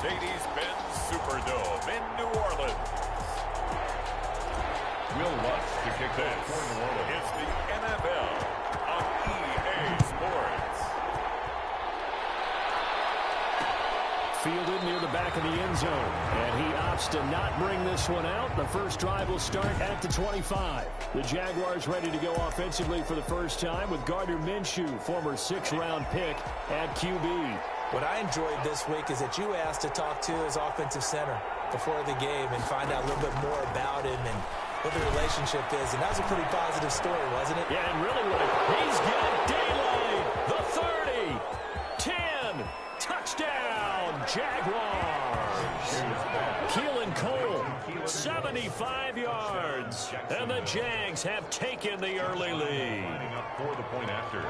Mercedes-Benz Superdome in New Orleans. Will Lutz to kick this for New Orleans. It's the NFL on EA Sports. Fielded near the back of the end zone. And he opts to not bring this one out. The first drive will start at the 25. The Jaguars ready to go offensively for the first time with Gardner Minshew, former 6th-round pick at QB. What I enjoyed this week is that you asked to talk to his offensive center before the game and find out a little bit more about him and what the relationship is. And that was a pretty positive story, wasn't it? Yeah, and really what he's got daylight. The 30, 10, touchdown, Jaguars. Keelan Cole, 75 yards. And the Jags have taken the early lead. For the point after.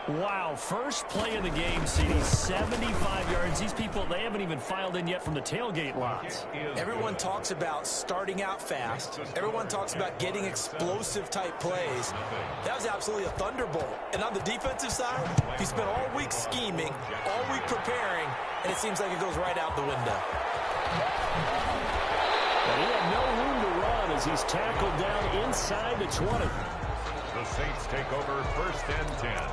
Wow, first play in the game, CD, 75 yards. These people, they haven't even filed in yet from the tailgate lots. Everyone talks about starting out fast. Everyone talks about getting explosive-type plays. That was absolutely a thunderbolt. And on the defensive side, he spent all week scheming, all week preparing, and it seems like it goes right out the window. But he had no room to run as he's tackled down inside the 20. The Saints take over 1st and 10.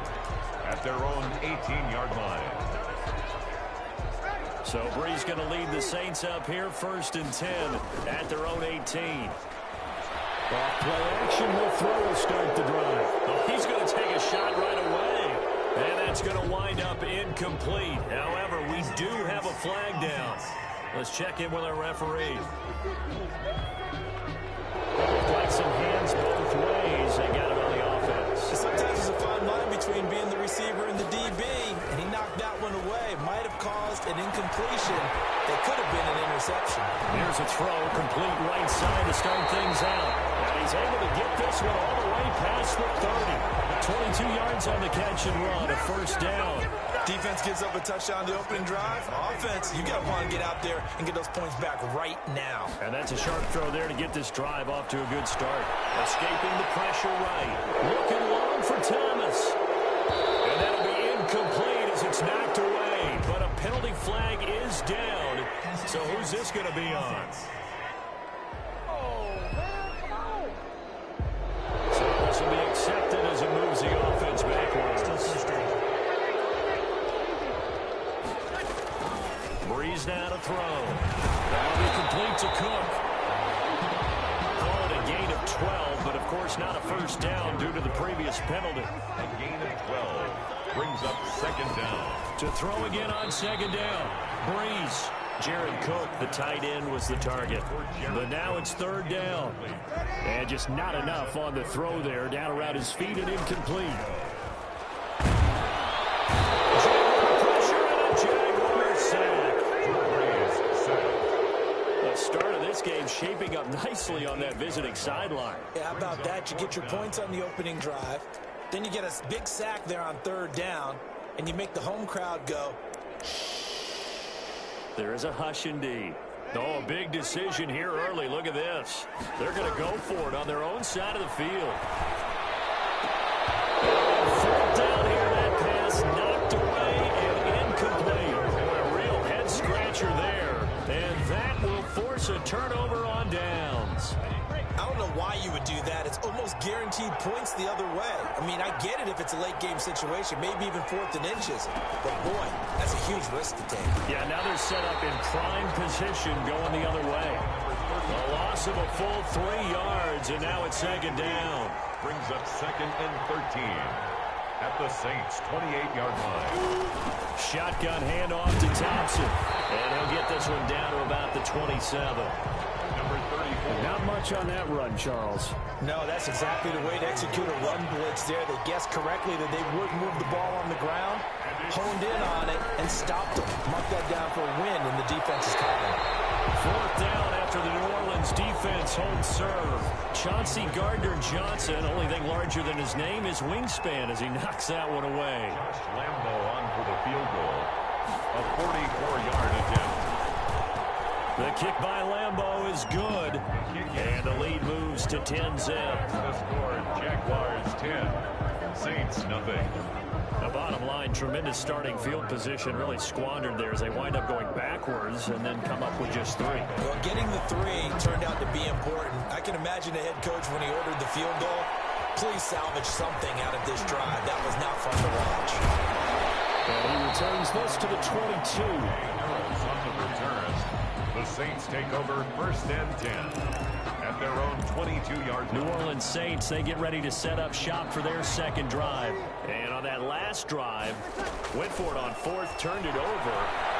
At their own 18-yard line. So Brees going to lead the Saints up here, 1st and 10 at their own 18. Off play action, he'll throw to start the drive. Oh, he's going to take a shot right away. And that's going to wind up incomplete. However, we do have a flag down. Let's check in with our referee. Looks like some hands both ways. They got it on the offense. Sometimes there's a fine line between being the receiver and the DB, and he knocked that one away. Might have caused an incompletion that could have been an interception. Here's a throw, complete right side to start things out. And he's able to get this one all the way past the 30. 22 yards on the catch and run, a 1st down. Defense gives up a touchdown the opening drive. Offense, you got to want to get out there and get those points back right now. And that's a sharp throw there to get this drive off to a good start. Escaping the pressure right. Looking long for Thomas. And that'll be incomplete as it's knocked away. But a penalty flag is down. So who's this going to be on? So this will be accepted as it moves the offense backwards. Breeze now to throw. That'll be complete to Cook. Call it a gain of 12, but of course not a 1st down due to the previous penalty. A gain of 12 brings up 2nd down. To throw again on 2nd down. Breeze. Jared Cook, the tight end, was the target. But now it's 3rd down. And just not enough on the throw there. Down around his feet and incomplete. Start of this game shaping up nicely on that visiting sideline. Yeah, how about that? You get your points on the opening drive. Then you get a big sack there on 3rd down, and you make the home crowd go. There is a hush indeed. Oh, a big decision here early. Look at this. They're going to go for it on their own side of the field. 4th down here. That pass knocked away and incomplete. A real head-scratcher there. And that will force a turnover on downs. I don't know why you would do that. It's almost guaranteed points the other way. I mean, I get it if it's a late-game situation, maybe even 4th and inches. But, boy, that's a huge risk to take. Yeah, now they're set up in prime position going the other way. A loss of a full 3 yards, and now it's 2nd down. Brings up 2nd and 13 at the Saints' 28-yard line. Shotgun handoff to Thompson. And he'll get this one down to about the 27. Number 34. Not much on that run, Charles. No, that's exactly the way to execute a run blitz there. They guessed correctly that they would move the ball on the ground, honed in on it, and stopped them. Mark that down for a win in the defense's column. 4th down after the New Orleans defense holds serve. Chauncey Gardner-Johnson, only thing larger than his name is wingspan as he knocks that one away. Josh Lambo on for the field goal. A 44-yard attempt. The kick by Lambo is good. And the lead moves to 10-zip. The score, Jaguars 10, Saints nothing. The bottom line, tremendous starting field position, really squandered there as they wind up going backwards and then come up with just 3. Well, getting the 3 turned out to be important. I can imagine the head coach when he ordered the field goal. Please salvage something out of this drive. That was not fun to watch. And he returns this to the 22. On the return, the Saints take over 1st and 10 at their own 22-yard line. New Orleans Saints, they get ready to set up shop for their second drive. And on that last drive, went for it on 4th, turned it over.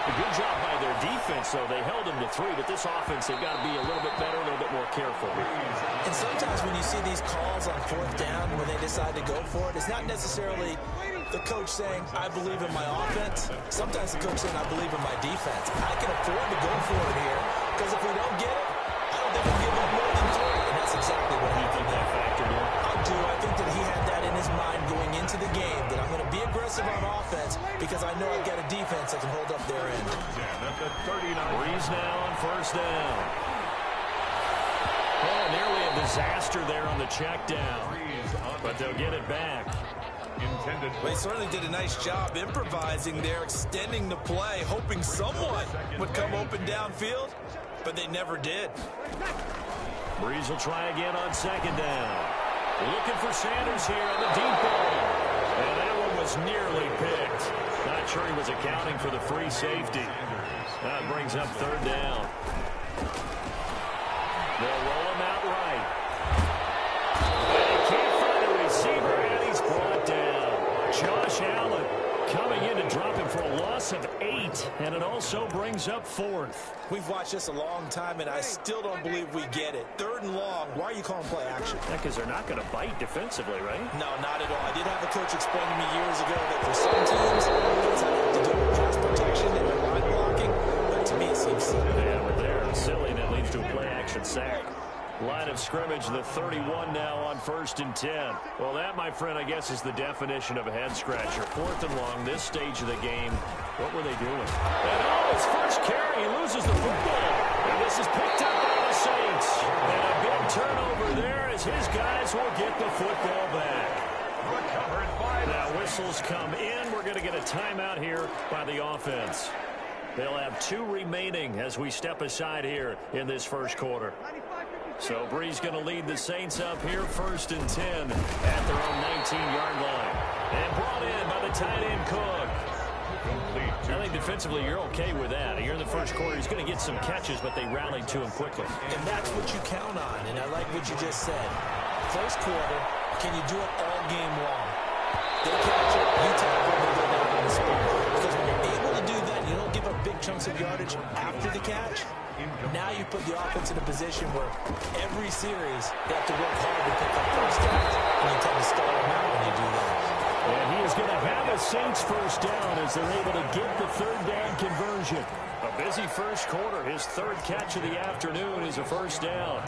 A good job by their defense, though. They held them to 3, but this offense, they've got to be a little bit better, a little bit more careful. And sometimes when you see these calls on 4th down, when they decide to go for it, it's not necessarily the coach saying, I believe in my offense. Sometimes the coach saying, I believe in my defense. I can afford to go for it here, because if we don't get it, I don't think we'll give up more than 3. And that's exactly what happened there. I do. I think that he had that in his mind going into the game, that I'm going to be aggressive on offense because I know I've got a defense that can hold up their end. At the 39. Breeze now on 1st down. Oh, nearly a disaster there on the check down. But they'll get it back. They certainly did a nice job improvising there, extending the play, hoping someone would come open downfield, but they never did. Breeze will try again on 2nd down. Looking for Sanders here on the deep ball. And that one was nearly picked. Not sure he was accounting for the free safety. That brings up 3rd down. They'll roll him out right. And he can't find a receiver, and he's brought down. Josh Allen coming in to drop him for a loss of 8, and it also brings up 4th. We've watched this a long time, and I still don't believe we get it. 3rd and long. Why are you calling play action? Yeah, because they're not going to bite defensively, right? No, not at all. I did have a coach explain to me years ago that for some teams, that's how they have to do with pass protection and their line blocking. But to me, it seems silly. Yeah, but they're silly, and that leads to a play action sack. Line of scrimmage, the 31 now on 1st and 10. Well, that, my friend, I guess is the definition of a head-scratcher. 4th and long, this stage of the game. What were they doing? And his first carry, he loses the football. And this is picked up by the Saints. And a big turnover there as his guys will get the football back. Now, whistles come in. We're going to get a timeout here by the offense. They'll have 2 remaining as we step aside here in this first quarter. So Breeze going to lead the Saints up here 1st and 10 at their own 19-yard line. And brought in by the tight end Cook. I think defensively you're okay with that. Here in the first quarter, he's going to get some catches, but they rallied to him quickly. And that's what you count on, and I like what you just said. First quarter, can you do it all game long? They catch it, you tackle them, and go down on the spot. Because when you're able to do that, you don't give up big chunks of yardage after the catch. Now you put the offense in a position where every series they have to work hard to pick up first downs, and you tend to stall them out when you do that. And he is going to have a Saints first down as they're able to get the 3rd down conversion. A busy first quarter. His 3rd catch of the afternoon is a first down.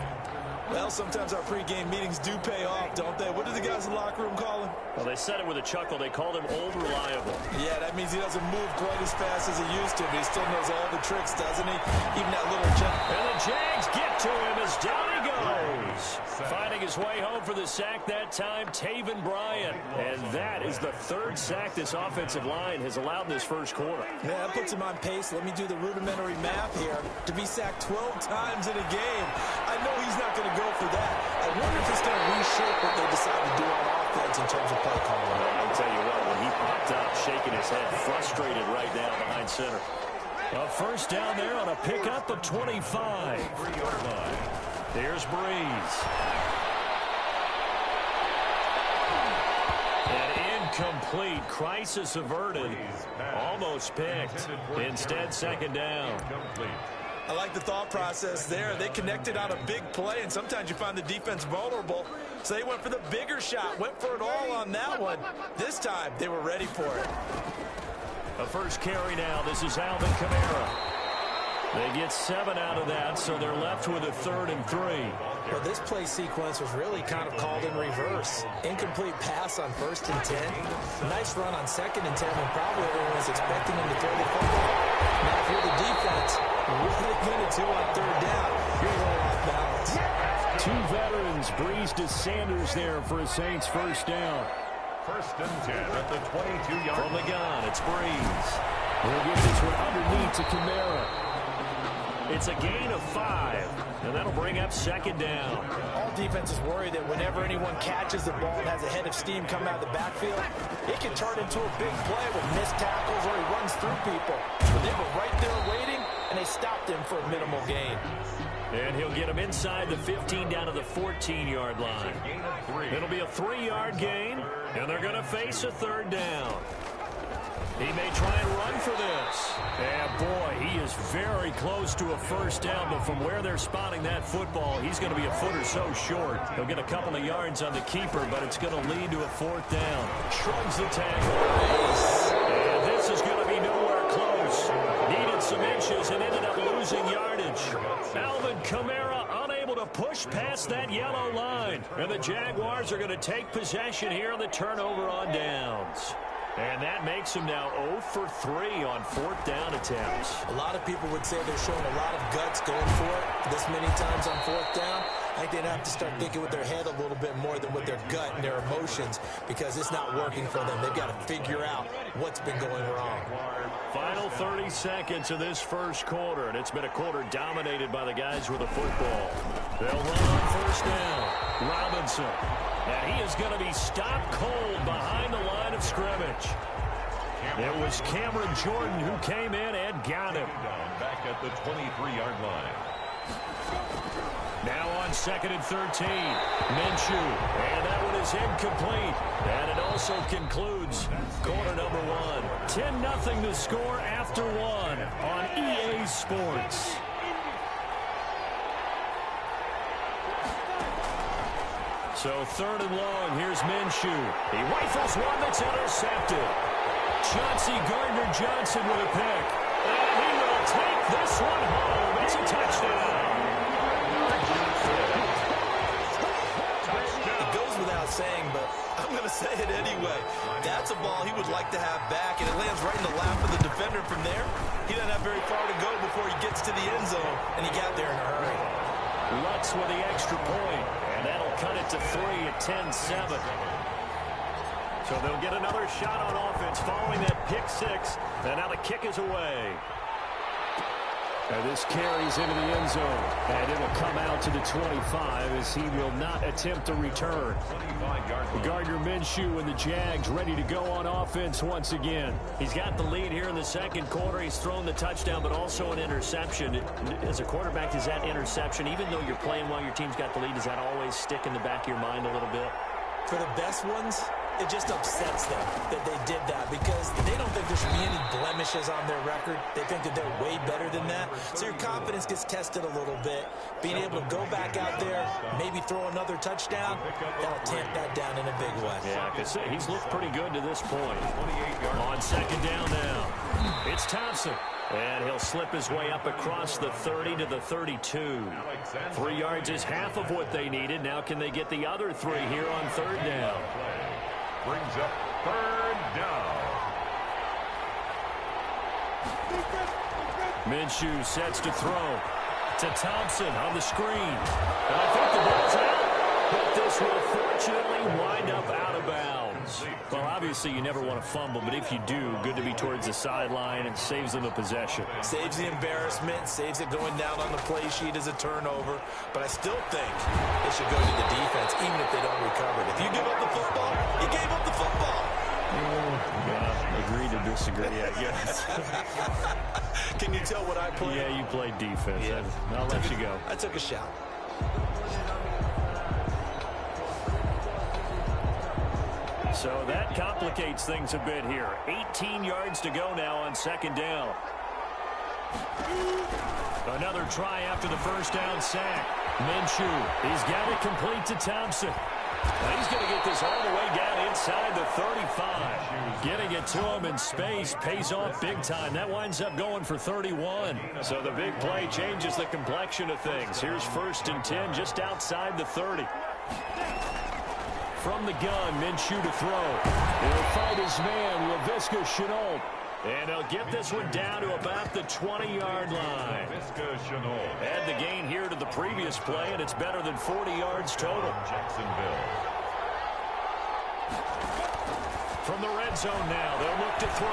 Well, sometimes our pregame meetings do pay off, don't they? What do the guys in the locker room call him? Well, they said it with a chuckle. They called him Old Reliable. Yeah, that means he doesn't move quite as fast as he used to, but he still knows all the tricks, doesn't he? Even that little jump. And the Jags get to him as down he goes. Finding his way home for the sack that time, Taven Bryan. And that is the 3rd sack this offensive line has allowed in this first quarter. Yeah, that puts him on pace. Let me do the rudimentary math here. To be sacked 12 times in a game, I know he's not going to go for that. I wonder if it's going to reshape what they decide to do on offense in terms of play calling. I'll tell you what, when he popped up, shaking his head, frustrated right now behind center. A first down there on a pickup of 25. 3-yard line. Here's Breeze. And incomplete. Crisis averted. Almost picked. Instead, 2nd down. I like the thought process there. They connected on a big play, and sometimes you find the defense vulnerable. So they went for the bigger shot, went for it all on that one. This time, they were ready for it. A first carry now. This is Alvin Kamara. They get 7 out of that, so they're left with a 3rd and 3. Well, this play sequence was really kind of called in reverse. Incomplete pass on 1st and 10. Nice run on 2nd and 10, and probably everyone was expecting him to throw the football. Now, if you're the defense, what are they going to do on 3rd down? You're a little off balance. 2 veterans, Breeze to Sanders there for a Saints first down. first and 10 at the 22-yard line. From the gun, it's Breeze. We'll get this one underneath to Kamara. It's a gain of 5, and that'll bring up second down. All defenses worry that whenever anyone catches the ball and has a head of steam come out of the backfield, it can turn into a big play with missed tackles or he runs through people. But they were right there waiting, and they stopped him for a minimal gain. And he'll get him inside the 15 down to the 14-yard line. It'll be a 3-yard gain, and they're going to face a third down. He may try and run for this. And, boy, he is very close to a first down, but from where they're spotting that football, he's going to be a foot or so short. He'll get a couple of yards on the keeper, but it's going to lead to a fourth down. Shrugs the tackle. And this is going to be nowhere close. Needed some inches and ended up losing yardage. Alvin Kamara unable to push past that yellow line. And the Jaguars are going to take possession here on the turnover on downs. And that makes him now 0 for 3 on fourth down attempts. A lot of people would say they're showing a lot of guts going for it this many times on fourth down. I think they'd have to start thinking with their head a little bit more than with their gut and their emotions because it's not working for them. They've got to figure out what's been going wrong. Final 30 seconds of this first quarter, and it's been a quarter dominated by the guys with the football. They'll run on first down. Robinson. And he is going to be stopped cold behind the line of scrimmage. It was Cameron Jordan who came in and got him. Back at the 23-yard line. Now on second and 13, Minshew. And that one is incomplete. And it also concludes quarter number 1. 10-0 the score after 1 on EA Sports. So third and long, here's Minshew. He rifles one that's intercepted. Chauncey Gardner-Johnson with a pick. And he will take this one home. It's a touchdown. It goes without saying, but I'm going to say it anyway. That's a ball he would like to have back, and it lands right in the lap of the defender from there. He doesn't have very far to go before he gets to the end zone, and he got there in a hurry. Lutz with the extra point, and that'll cut it to 3 at 10-7. So they'll get another shot on offense following that pick 6, and now the kick is away. And this carries into the end zone, and it'll come out to the 25 as he will not attempt to return. Gardner Minshew and the Jags ready to go on offense once again. He's got the lead here in the second quarter. He's thrown the touchdown, but also an interception. As a quarterback, is that interception, even though you're playing while your team's got the lead, does that always stick in the back of your mind a little bit? For the best ones, it just upsets them that they did that because they don't think there should be any blemishes on their record. They think that they're way better than that. So your confidence gets tested a little bit. Being able to go back out there, maybe throw another touchdown, that'll tamp that down in a big way. Yeah, because he's looked pretty good to this point. On second down now, it's Thompson. And he'll slip his way up across the 30 to the 32. 3 yards is half of what they needed. Now can they get the other 3 here on third down? Brings up third down. Minshew sets to throw to Thompson on the screen. And I think the ball's out, but this will fortunately wind up out of bounds. Well, obviously you never want to fumble, but if you do, good to be towards the sideline and saves them the possession. Saves the embarrassment, saves it going down on the play sheet as a turnover. But I still think it should go to the defense, even if they don't recover it. If you give up the football, you gave up the football. Agree to disagree, I guess. Can you tell what I played? Yeah, you played defense. Yeah. I'll let you go. I took a shot. So that complicates things a bit here. 18 yards to go now on second down. Another try after the first down sack. Minshew, he's got it complete to Thompson. Now he's going to get this all the way down inside the 35. Getting it to him in space pays off big time. That winds up going for 31. So the big play changes the complexion of things. Here's first and 10 just outside the 30. From the gun, Minshew to throw. He'll fight his man, Laviska Shenault. And they'll get this one down to about the 20-yard line. Add the gain here to the previous play, and it's better than 40 yards total. Jacksonville. From the red zone now, they'll look to throw.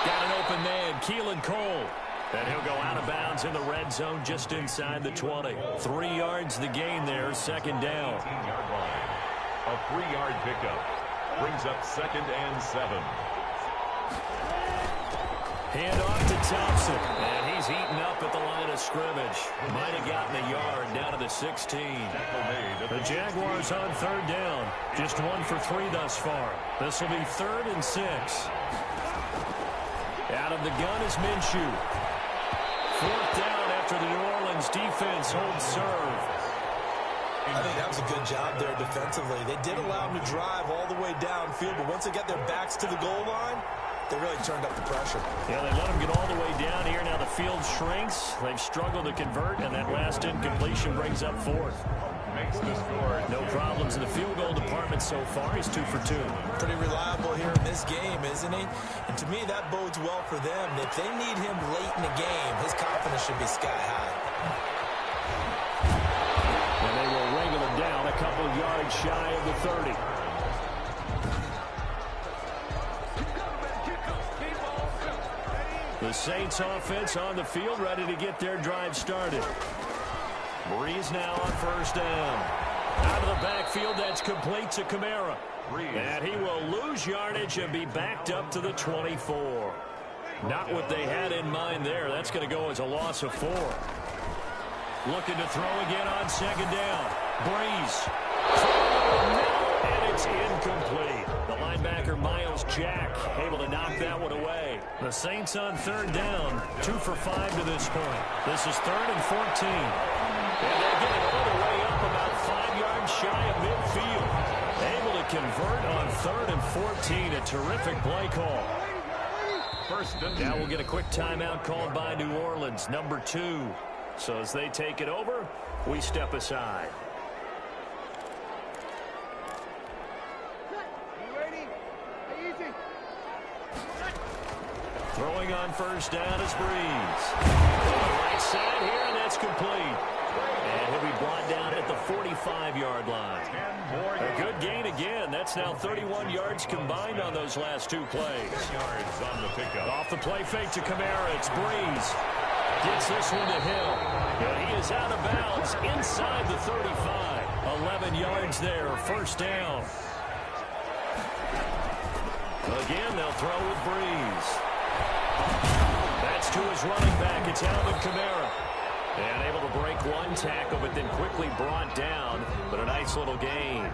Got an open man, Keelan Cole. And he'll go out of bounds in the red zone just inside the 20. 3 yards the gain there, second down. 18-yard line. A 3-yard pickup brings up 2nd and 7. Hand off to Thompson. And he's eaten up at the line of scrimmage. Might have gotten a yard down to the 16. The Jaguars on 3rd down. Just 1 for 3 thus far. This will be 3rd and 6. Out of the gun is Minshew. 4th down after the New Orleans defense holds serve. I think that was a good job there defensively. They did allow them to drive all the way downfield, but once they got their backs to the goal line, they really turned up the pressure. Yeah, they let them get all the way down here. Now the field shrinks. They've struggled to convert, and that last incompletion brings up 4th. Makes the score. No problems in the field goal department so far. He's 2 for 2. Pretty reliable here in this game, isn't he? And to me, that bodes well for them. If they need him late in the game, his confidence should be sky high. And they will wrangle him down a couple yards shy of the 30. The Saints offense on the field, ready to get their drive started. Breeze now on 1st down. Out of the backfield, that's complete to Kamara. And he will lose yardage and be backed up to the 24. Not what they had in mind there. That's going to go as a loss of 4. Looking to throw again on 2nd down. Breeze. And it's incomplete. The linebacker, Miles Jack, able to knock that one away. The Saints on 3rd down. 2 for 5 to this point. This is 3rd and 14. And they're getting all the way up about 5 yards shy of midfield. Able to convert on 3rd and 14. A terrific play call. Now we'll get a quick timeout called by New Orleans, number 2. So as they take it over, we step aside. Throwing on 1st down is Breeze. Right side here, and that's complete. And he'll be brought down at the 45-yard line. A good gain again. That's now 31 yards combined on those last 2 plays. Yards on the pickup. Off the play fake to Kamara. It's Breeze. Gets this one to Hill. And he is out of bounds inside the 35. 11 yards there. 1st down. Again, they'll throw with Breeze. That's to his running back. It's Alvin Kamara. And able to break 1 tackle, but then quickly brought down. But a nice little gain.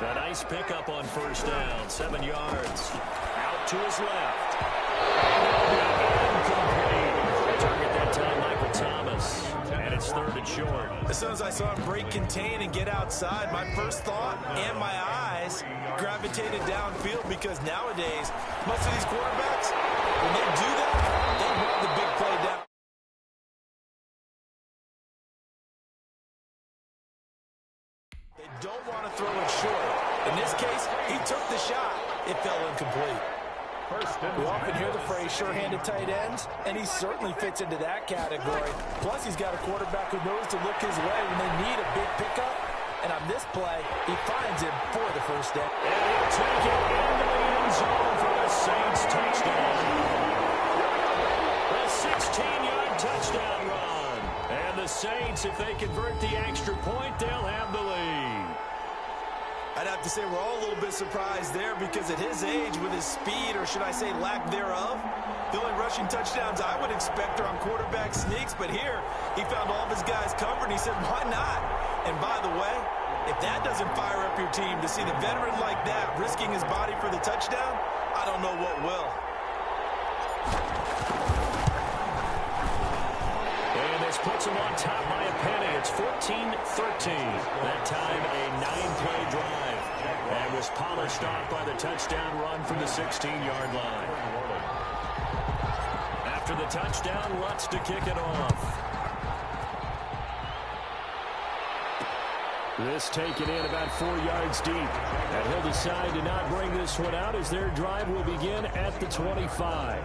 A nice pickup on 1st down. 7 yards. Out to his left. Incomplete. Target that time, Michael Thomas. And it's 3rd and short. As soon as I saw him break contain and get outside, my first thought and my eyes gravitated downfield, because nowadays, most of these quarterbacks, when they do that, they run the big play down. They don't want to throw it short. In this case, he took the shot. It fell incomplete. We often hear the phrase sure-handed tight ends, and he certainly fits into that category. Plus, he's got a quarterback who knows to look his way when they need a big pickup. And on this play, he finds him for the 1st down. And he'll take it into the end zone for the Saints touchdown. A 16-yard touchdown run. And the Saints, if they convert the extra point, they'll have the lead. I'd have to say we're all a little bit surprised there, because at his age, with his speed, or should I say lack thereof, the only rushing touchdowns I would expect are on quarterback sneaks. But here, he found all of his guys covered, and he said, why not? And by the way, if that doesn't fire up your team to see the veteran like that risking his body for the touchdown, I don't know what will. And this puts him on top by a penny. It's 14-13. That time a 9-play drive. And was polished off by the touchdown run from the 16-yard line. After the touchdown, Lutz to kick it off. This taken in about 4 yards deep. And he'll decide to not bring this one out as their drive will begin at the 25.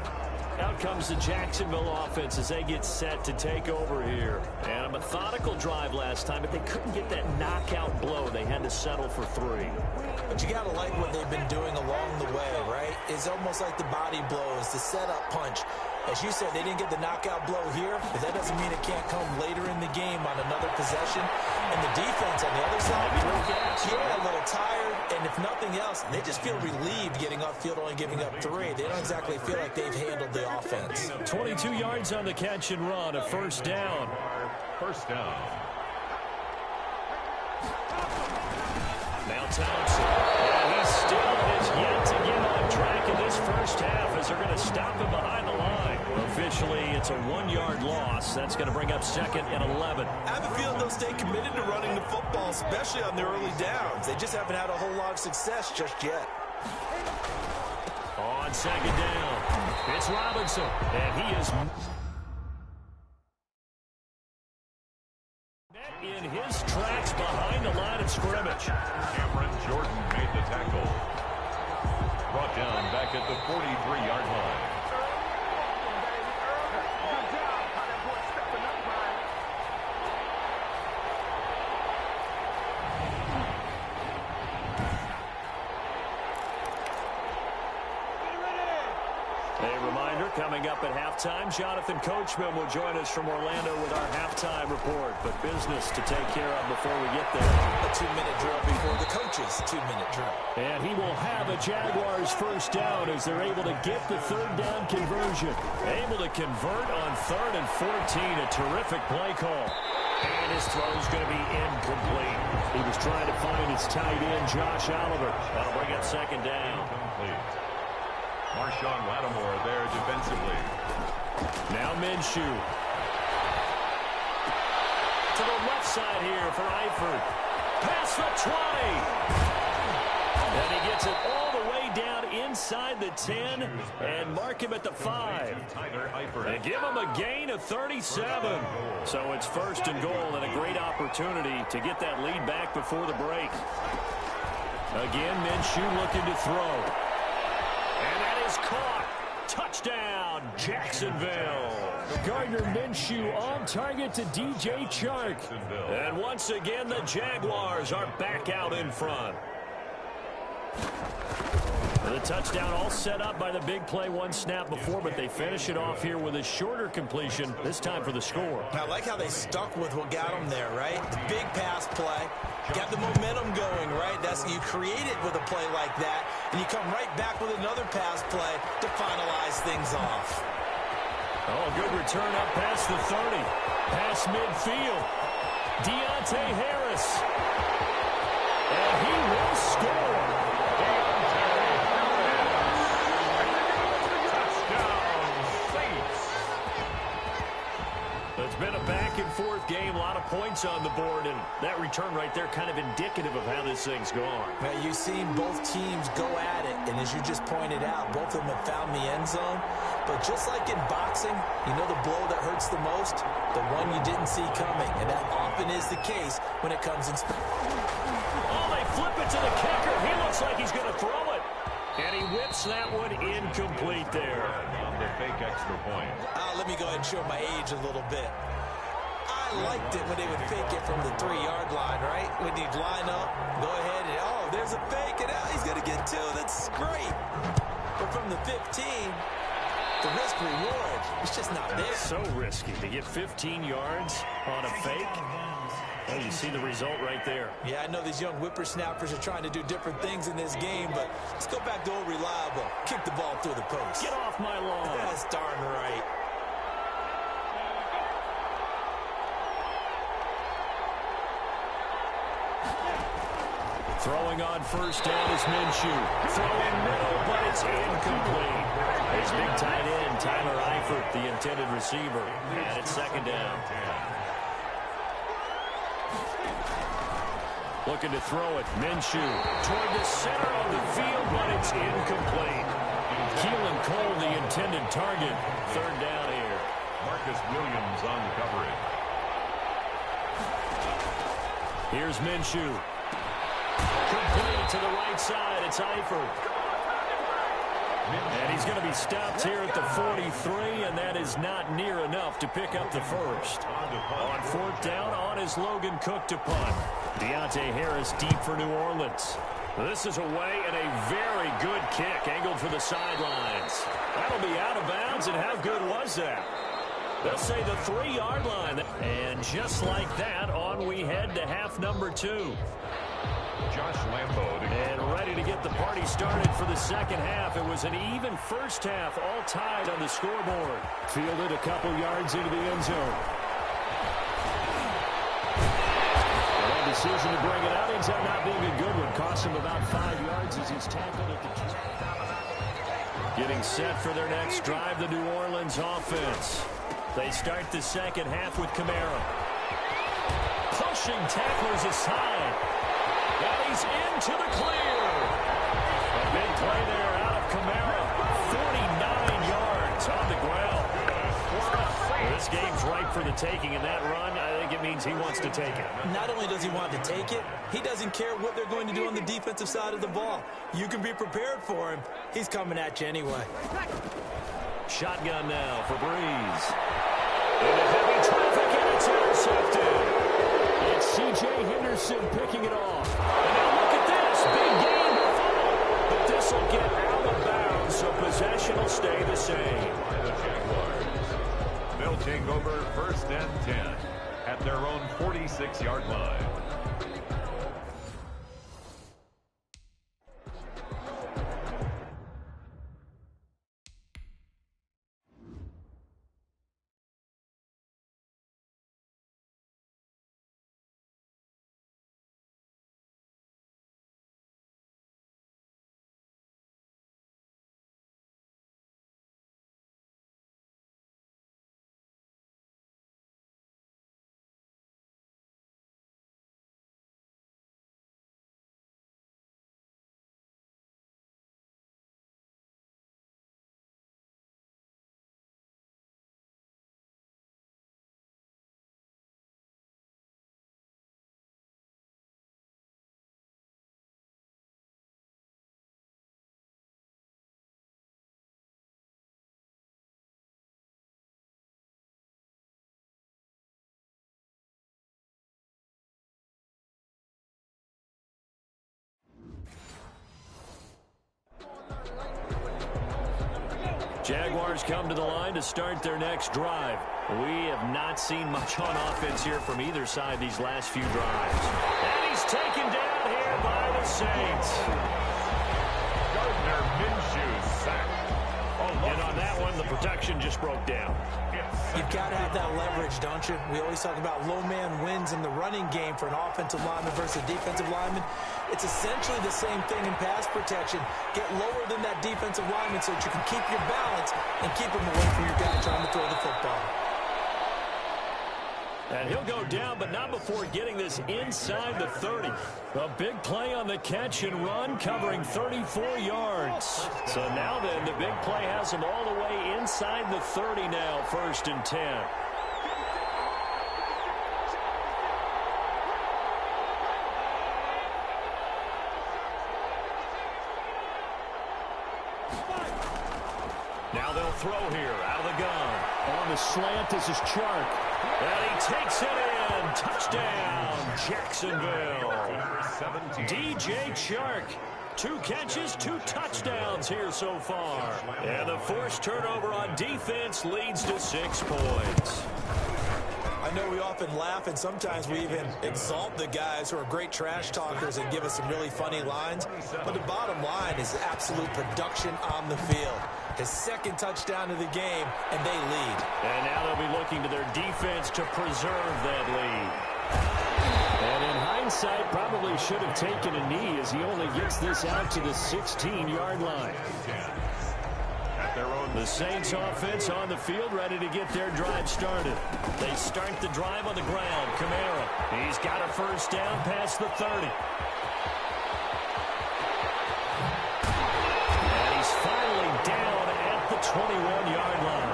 Out comes the Jacksonville offense as they get set to take over here. And a methodical drive last time, but they couldn't get that knockout blow. They had to settle for 3. But you got to like what they've been doing along the way, right? It's almost like the body blows, the setup punch. As you said, they didn't get the knockout blow here, but that doesn't mean it can't come later in the game on another possession. And the defense on the other side, a little tired, and if nothing else, they just feel relieved getting upfield, only giving up 3. They don't exactly feel like they've handled the offense. 22 yards on the catch and run, a first down. First down. Now Thompson. And he still is yet to get on track in this first half as they're going to stop him behind the line. Officially, it's a 1-yard loss. That's going to bring up 2nd and 11. I have a feeling they'll stay committed to running the football, especially on their early downs. They just haven't had a whole lot of success just yet. On 2nd down, it's Robinson, and he is in his tracks behind the line of scrimmage. Cameron Jordan made the tackle. Brought down back at the 43-yard line. Coming up at halftime, Jonathan Coachman will join us from Orlando with our halftime report. But business to take care of before we get there. A 2-minute drill before the coach's 2-minute drill. And he will have a Jaguars first down as they're able to get the 3rd down conversion. Able to convert on 3rd and 14. A terrific play call. And his throw's going to be incomplete. He was trying to find his tight end, Josh Oliver. That'll bring up 2nd down. Incomplete. Marshawn Lattimore there defensively. Now Minshew. To the left side here for Eifert. Past the 20. And he gets it all the way down inside the 10 and mark him at the 5. And give him a gain of 37. So it's 1st and goal and a great opportunity to get that lead back before the break. Again, Minshew looking to throw. And that is caught. Touchdown, Jacksonville. Gardner Minshew on target to DJ Chark. And once again, the Jaguars are back out in front. The touchdown all set up by the big play 1 snap before, but they finish it off here with a shorter completion, this time for the score. I like how they stuck with what got them there, right? The big pass play. Got the momentum going, right? That's you create it with a play like that, and you come right back with another pass play to finalize things off. Oh, good return up past the 30. Past midfield. Deontay Harris. And he will score. It's been a back-and-forth game, a lot of points on the board, and that return right there kind of indicative of how this thing's gone. Now, you've seen both teams go at it, and as you just pointed out, both of them have found the end zone. But just like in boxing, you know the blow that hurts the most? The one you didn't see coming, and that often is the case when it comes in. Oh, they flip it to the kicker. He looks like he's going to throw it. And he whips that one incomplete there. On the fake extra point. Let me go ahead and show my age a little bit. I liked it when they would fake it from the 3-yard line, right? When he'd line up, go ahead and, oh, there's a fake, and he's going to get 2. That's great. But from the 15, the risk-reward, it's just not there. So risky to get 15 yards on a fake. Well, you see the result right there. Yeah, I know these young whippersnappers are trying to do different things in this game, but let's go back to old reliable. Kick the ball through the post. Get off my lawn. That's darn right. Throwing on first down is Minshew. Throwing middle, but it's incomplete. His big tight end, Tyler Eifert, the intended receiver. And it's 2nd down. Looking to throw it. Minshew toward the center of the field, but it's incomplete. Keelan Cole, the intended target. 3rd down here. Marcus Williams on the coverage. Here's Minshew. Complete to the right side. It's Eifert. And he's going to be stopped here at the 43, and that is not near enough to pick up the first. On fourth down, on is Logan Cook to punt. Deontay Harris deep for New Orleans. This is away and a very good kick, angled for the sidelines. That'll be out of bounds, and how good was that? They'll say the 3-yard line. And just like that, on we head to half number 2. Josh Lambo. And ready to get the party started for the second half. It was an even first half, all tied on the scoreboard. Fielded a couple yards into the end zone. Well, decision to bring it out ends up not being a good one. Cost him about 5 yards as he's tackled at the 2. Getting set for their next drive, the New Orleans offense. They start the second half with Kamara. Pushing tacklers aside. Now he's into the clear. A big play there out of Kamara. 49 yards on the ground. This game's ripe for the taking, and that run, I think it means he wants to take it. Not only does he want to take it, he doesn't care what they're going to do on the defensive side of the ball. You can be prepared for him. He's coming at you anyway. Shotgun now for Breeze. Into heavy traffic, and it's intercepted. It's C.J. Henderson picking it off. And now look at this. Big gain to follow. But this will get out of bounds, so possession will stay the same. The Jaguars. They'll take over first and 10 at their own 46-yard line. Jaguars come to the line to start their next drive. We have not seen much on offense here from either side these last few drives. And he's taken down here by the Saints. Gardner Minshew sacked. And on that one, the protection just broke down. You've got to have that leverage, don't you? We always talk about low man wins in the running game for an offensive lineman versus a defensive lineman. It's essentially the same thing in pass protection. Get lower than that defensive lineman so that you can keep your balance and keep him away from your guy trying to throw the football. And he'll go down, but not before getting this inside the 30. A big play on the catch and run, covering 34 yards. So now then, the big play has him all the way inside the 30 now, first and 10. Now they'll throw here, out of the gun. On the slant, this is Chark. And he takes it in. Touchdown, Jacksonville. DJ Chark. 2 catches, 2 touchdowns here so far. And the forced turnover on defense leads to 6 points. I know we often laugh, and sometimes we even exalt the guys who are great trash talkers and give us some really funny lines. But the bottom line is absolute production on the field. His second touchdown of the game, and they lead. And now they'll be looking to their defense to preserve that lead. And in hindsight, probably should have taken a knee as he only gets this out to the 16-yard line. The Saints offense on the field, ready to get their drive started. They start the drive on the ground. Kamara, he's got a first down past the 30. And he's finally down at the 21-yard line.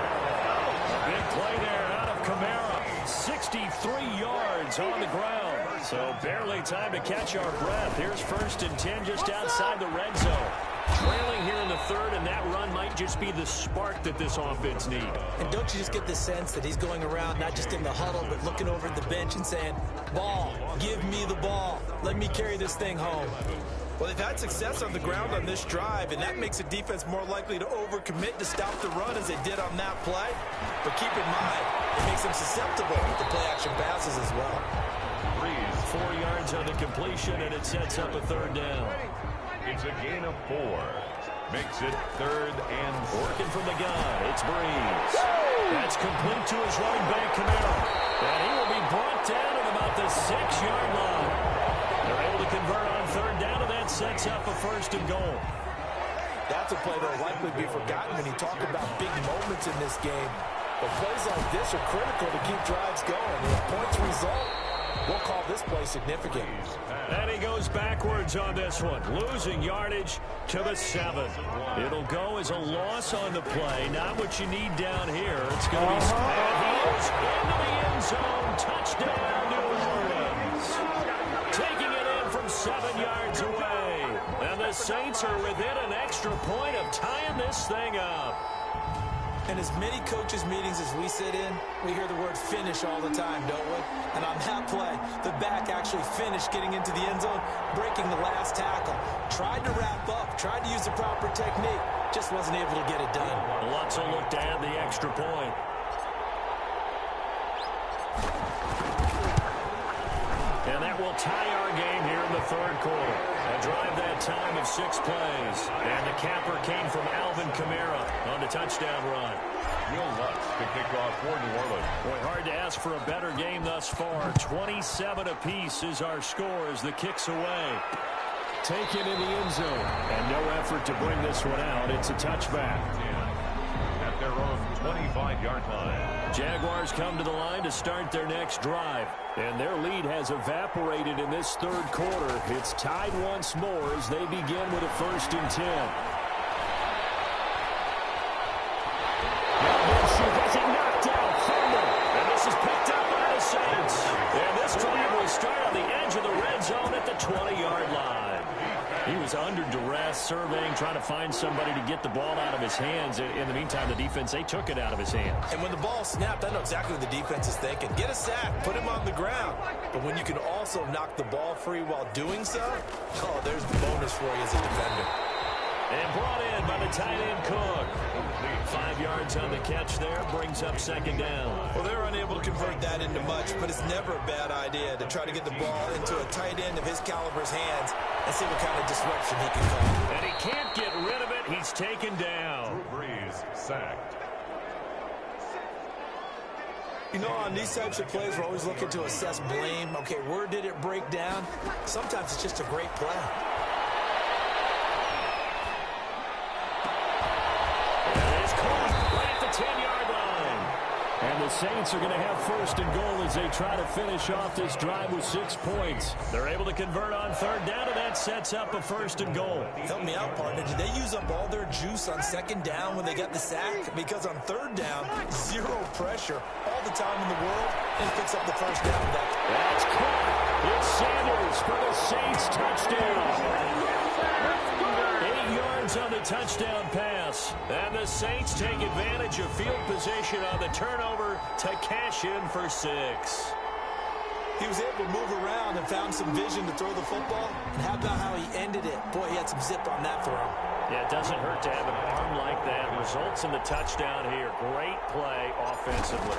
A big play there out of Kamara. 63 yards on the ground. So barely time to catch our breath. Here's first and 10 just outside the red zone. Trailing here in the third, and that run might just be the spark that this offense needs. And don't you just get the sense that he's going around, not just in the huddle, but looking over at the bench and saying, ball, give me the ball. Let me carry this thing home. Well, they've had success on the ground on this drive, and that makes a defense more likely to overcommit to stop the run as they did on that play. But keep in mind, it makes them susceptible to play-action passes as well. 4 yards on the completion, and it sets up a third down. It's a gain of 4. Makes it 3rd and 4. Working from the gun, it's Breeze. That's complete to his running back, Kamara. And he will be brought down at about the 6-yard line. They're able to convert on third down, and that sets up a 1st and goal. That's a play that will likely be forgotten when you talk about big moments in this game. But plays like this are critical to keep drives going. If points result, we'll call this play significant. And he goes backwards on this one, losing yardage to the 7. It'll go as a loss on the play. Not what you need down here. It's going to be... And he is into the end zone. Touchdown, New Orleans. Taking it in from 7 yards away. And the Saints are within an extra point of tying this thing up. In as many coaches' meetings as we sit in, we hear the word finish all the time, don't we? And on that play, the back actually finished getting into the end zone, breaking the last tackle. Tried to wrap up, tried to use the proper technique, just wasn't able to get it done. Lutz will look to add the extra point. And that will tie our game here in the third quarter. A drive that time of 6 plays. And the capper came from Alvin Kamara on the touchdown run. Will Lutz to kick off for New Orleans. Boy, hard to ask for a better game thus far. 27 apiece is our score as the kick's away. Taken in the end zone. And no effort to bring this one out. It's a touchback. At their own 25-yard line. Jaguars come to the line to start their next drive. And their lead has evaporated in this third quarter. It's tied once more as they begin with a 1st and 10. Now Minshew has it knocked out. Fumble. And this is picked up by the Saints. And this drive will start on the edge of the red zone at the 20-yard line. He was under duress, surveying, trying to find somebody to get the ball out of his hands. In the meantime, the defense, they took it out of his hands. And when the ball snapped, I know exactly what the defense is thinking. Get a sack, put him on the ground. But when you can also knock the ball free while doing so, oh, there's the bonus for you as a defender. And brought in by the tight end Cook. 5 yards on the catch there, brings up 2nd down. Well, they're unable to convert that into much, but it's never a bad idea to try to get the ball into a tight end of his caliber's hands and see what kind of disruption he can cause. And he can't get rid of it. He's taken down. Breeze sacked. You know, on these types of plays, we're always looking to assess blame. Okay, where did it break down? Sometimes it's just a great play. And the Saints are going to have 1st and goal as they try to finish off this drive with 6 points. They're able to convert on third down, and that sets up a 1st and goal. Help me out, partner. Did they use up all their juice on 2nd down when they got the sack? Because on 3rd down, 0 pressure, all the time in the world, and picks up the 1st down. That's caught. It's Sanders for the Saints touchdown. 8 yards on the touchdown pass. And the Saints take advantage of field position on the turnover to cash in for 6. He was able to move around and found some vision to throw the football. And how about how he ended it? Boy, he had some zip on that throw. Yeah, it doesn't hurt to have an arm like that. Results in the touchdown here. Great play offensively.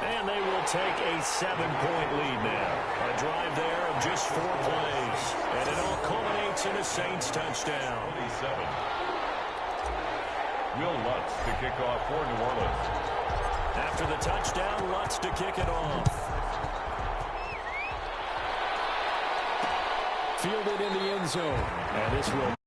And they will take a 7-point lead now. A drive there of just 4 plays. And it all culminates in a Saints touchdown. 27. Will Lutz to kick off for New Orleans. After the touchdown, Lutz to kick it off. Fielded in the end zone. And this will